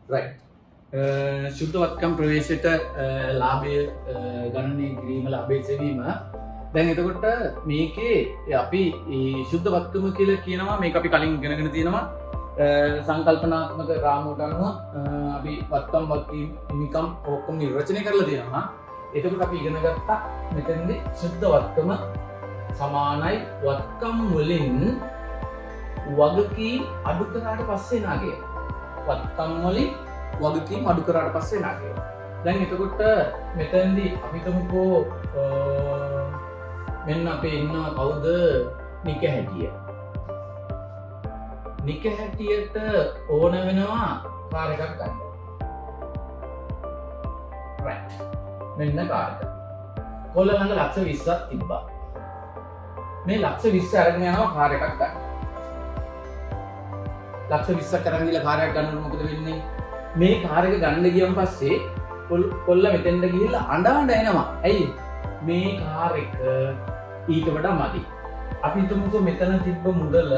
Right. ශුද්ධ වත්කම් ප්‍රවේශයට ලාභය ගණනය කිරීම ලාභය සෙවීම. දැන් එතකොට මේකේ අපි ශුද්ධ වත්කම කියලා කියනවා මේක අපි කලින් ඉගෙනගෙන තියෙනවා සංකල්පනාත්මක රාමුවට අනුව අපි වත්කම් වගකීම් හිමිකම් ඔක්කොම නිර්වචනය කරලා තියෙනවා. එතකොට අපි ඉගෙන ගත්තා මෙතනදී ශුද්ධ වත්කම සමානයි වත්කම් වලින් වගකීම් අඩු කරාට පස්සේ නාගේ. වත්කම් වලින් වගකීම් අඩු කරාට පස්සේ නාගේ. දැන් එතකොට මෙතනදී අපි තුමුකෝ මෙන්න අපේ ඉන්නවා කවුද නිකහැටිය. නිකහැටියට ඕන වෙනවා කාර් එකක් ගන්න. රයිට්. මෙන්න කාර් එක. කොල්ල ළඟ ලක්ෂ 20ක් තිබ්බා. මේ ලක්ෂ 20 අරගෙන යනවා කාර් එකක් ගන්න. ලක්ෂ 20ක් අරන් ගිහලා කාර් එකක් ගන්නකොට මොකද වෙන්නේ? මේ කාර් එක ගන්න ගියන් පස්සේ කොල්ල මෙතෙන්ට ගිහිල්ලා අඬ එනවා. ඇයි? මේ කාර් එක ඊට වඩා මදි. අපි හිතමුකෝ මෙතන තිබ්බ මුදල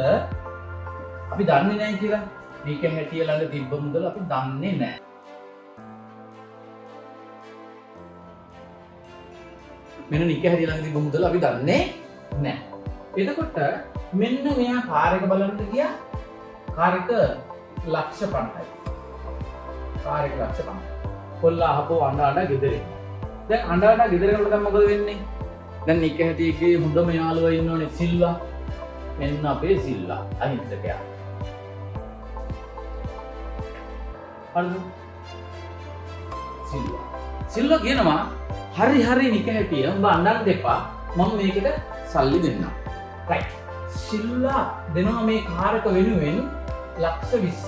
අපි දන්නේ නැහැ කියලා. මේක හැටිය ළඟ තිබ්බ මුදල අපි දන්නේ නැහැ. මෙන්න නික හැටිය ළඟ තිබ්බ මුදල අපි දන්නේ නැහැ. එතකොට මෙන්න මෙයා කාර් එක බලන්න ගියා. කාර් එක ලක්ෂ 50යි. කාර් එක ලක්ෂ 50යි. කොල්ලා අහපුව අඬ ගෙදර එනවා. දැන් අඬ ගෙදර එනකොට දැන් මොකද වෙන්නේ? දැන් නික හැටියගේ හොඳම යාළුවා ඉන්නෝනේ සිල්වා. මෙන්න අපේ සිල්ලා අහිංසකයා. හරිද? සිල්වා කියනවා හරි නික හැටිය උඹ අඬන්න එපා. මම මේකට සල්ලි දෙන්නම්. රයිට්. සිල්ලා දෙනවා මේ කාර් එක වෙනුවෙන් ලක්ෂ 20ක්.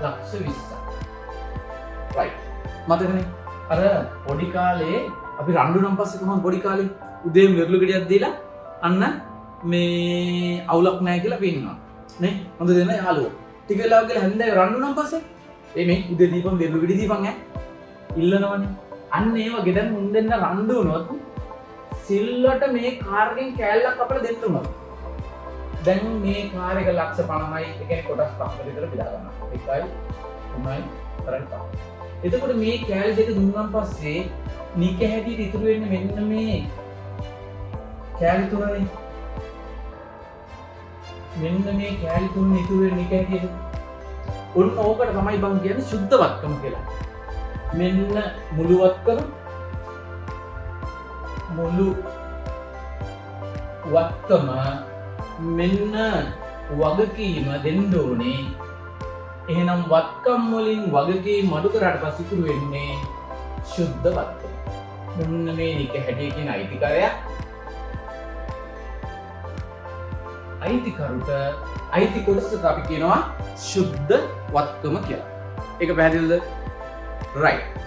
ලක්ෂ 20ක්. රයිට්. මතකනේ? අර පොඩි කාලේ අපි රණ්ඩු නම් පස්සේ කොහොමද පොඩි කාලේ උදේම වෙරළු ගෙඩියක් දීලා අන්න මේ අවුලක් නැහැ කියලා පේනවා නේ හොඳ දෙන්න යාළුවෝ ටික වෙලාවක් ගිහලා හන්දේ රණ්ඩු නම් පස්සේ මේ උදේ දීපම් වෙරළු ගෙඩි දීපම් ඉල්ලනවනේ අන්න ඒව ගෙදර මුන් දෙන්න රණ්ඩු වුණොත් සිල්වට මේ කාර් එකෙන් කෑල්ලක් අපිට දෙන්න උනොත් දැන් මේ කාර් එක ලක්ෂ 50යි ඒ කියන්නේ කොටස් පහකට විතර බෙදා ගන්නවා 1යි 3යි 4යි එතකොට මේ කෑලි දෙක දුන්නාන් පස්සේ නික හැටියට ඉතුරු වෙන්නේ මෙන්න මේ කෑලි තුනනේ. මෙන්න මේ කෑලි තුන ඉතුරු වෙන්නේ නික හැටියට. ඔන්න ඕකට තමයි බං කියන්නේ සුද්ධ වත්කම කියලා. මෙන්න මුළු වත්කම මෙන්න වගකීම දෙන්න ඕනේ. එහෙනම් වත්කම් වලින් වගකීම් අඩු කරාට පස්සේ ඉතුරු වෙන්නේ සුද්ධ වත්කම. මෙන්න මේ නික හැටිය කියන අයිතිකාරයා අයිතිකරුට අයිති කොටසට අපි කියනවා සුද්ධ වත්කම කියලා. ඒක පැහැදිලිද? රයිට්.